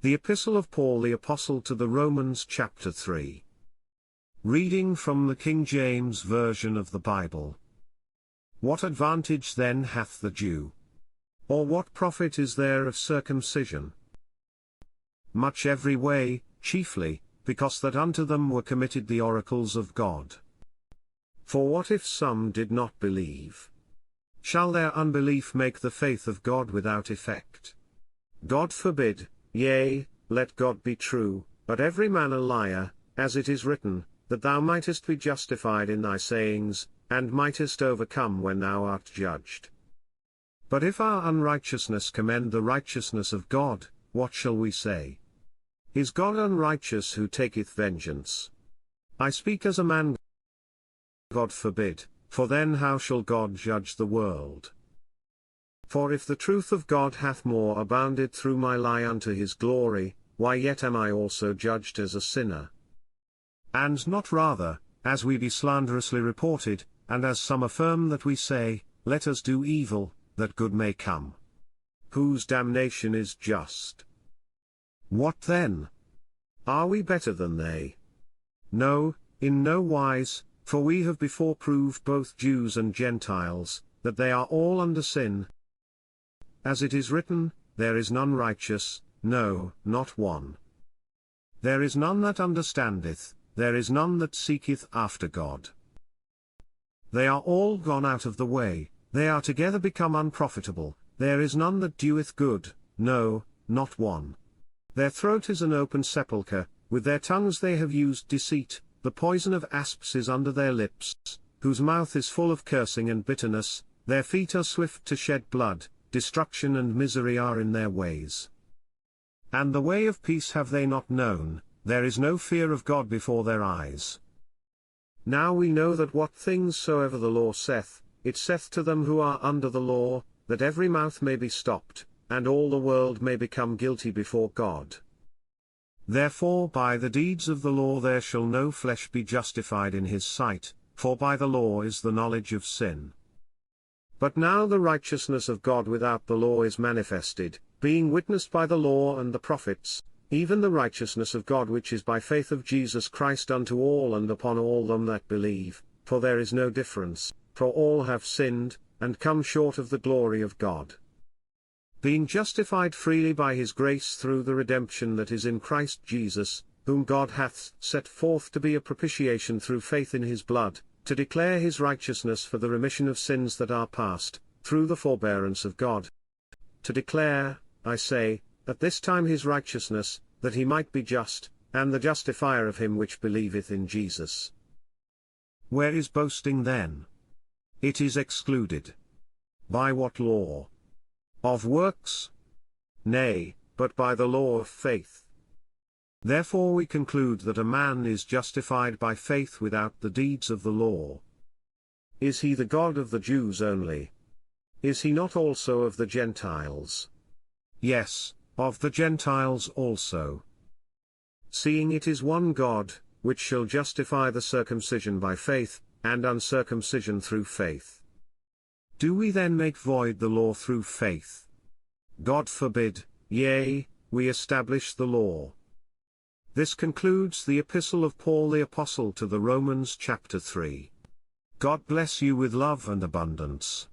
The Epistle of Paul the Apostle to the Romans chapter 3. Reading from the King James Version of the Bible. What advantage then hath the Jew? Or what profit is there of circumcision? Much every way, chiefly, because that unto them were committed the oracles of God. For what if some did not believe? Shall their unbelief make the faith of God without effect? God forbid. Yea, let God be true, but every man a liar, as it is written, that thou mightest be justified in thy sayings, and mightest overcome when thou art judged. But if our unrighteousness commend the righteousness of God, what shall we say? Is God unrighteous who taketh vengeance? I speak as a man. God forbid, for then how shall God judge the world? For if the truth of God hath more abounded through my lie unto his glory, why yet am I also judged as a sinner? And not rather, as we be slanderously reported, and as some affirm that we say, let us do evil, that good may come. Whose damnation is just. What then? Are we better than they? No, in no wise, for we have before proved both Jews and Gentiles, that they are all under sin. As it is written, there is none righteous, no, not one. There is none that understandeth, there is none that seeketh after God. They are all gone out of the way, they are together become unprofitable, there is none that doeth good, no, not one. Their throat is an open sepulchre, with their tongues they have used deceit, the poison of asps is under their lips, whose mouth is full of cursing and bitterness, their feet are swift to shed blood. Destruction and misery are in their ways. And the way of peace have they not known, there is no fear of God before their eyes. Now we know that what things soever the law saith, it saith to them who are under the law, that every mouth may be stopped, and all the world may become guilty before God. Therefore by the deeds of the law there shall no flesh be justified in his sight, for by the law is the knowledge of sin. But now the righteousness of God without the law is manifested, being witnessed by the law and the prophets, even the righteousness of God which is by faith of Jesus Christ unto all and upon all them that believe, for there is no difference, for all have sinned, and come short of the glory of God. Being justified freely by his grace through the redemption that is in Christ Jesus, whom God hath set forth to be a propitiation through faith in his blood, to declare his righteousness for the remission of sins that are past, through the forbearance of God. To declare, I say, at this time his righteousness, that he might be just, and the justifier of him which believeth in Jesus. Where is boasting then? It is excluded. By what law? Of works? Nay, but by the law of faith. Therefore we conclude that a man is justified by faith without the deeds of the law. Is he the God of the Jews only? Is he not also of the Gentiles? Yes, of the Gentiles also. Seeing it is one God, which shall justify the circumcision by faith, and uncircumcision through faith. Do we then make void the law through faith? God forbid, yea, we establish the law. This concludes the Epistle of Paul the Apostle to the Romans chapter 3. God bless you with love and abundance.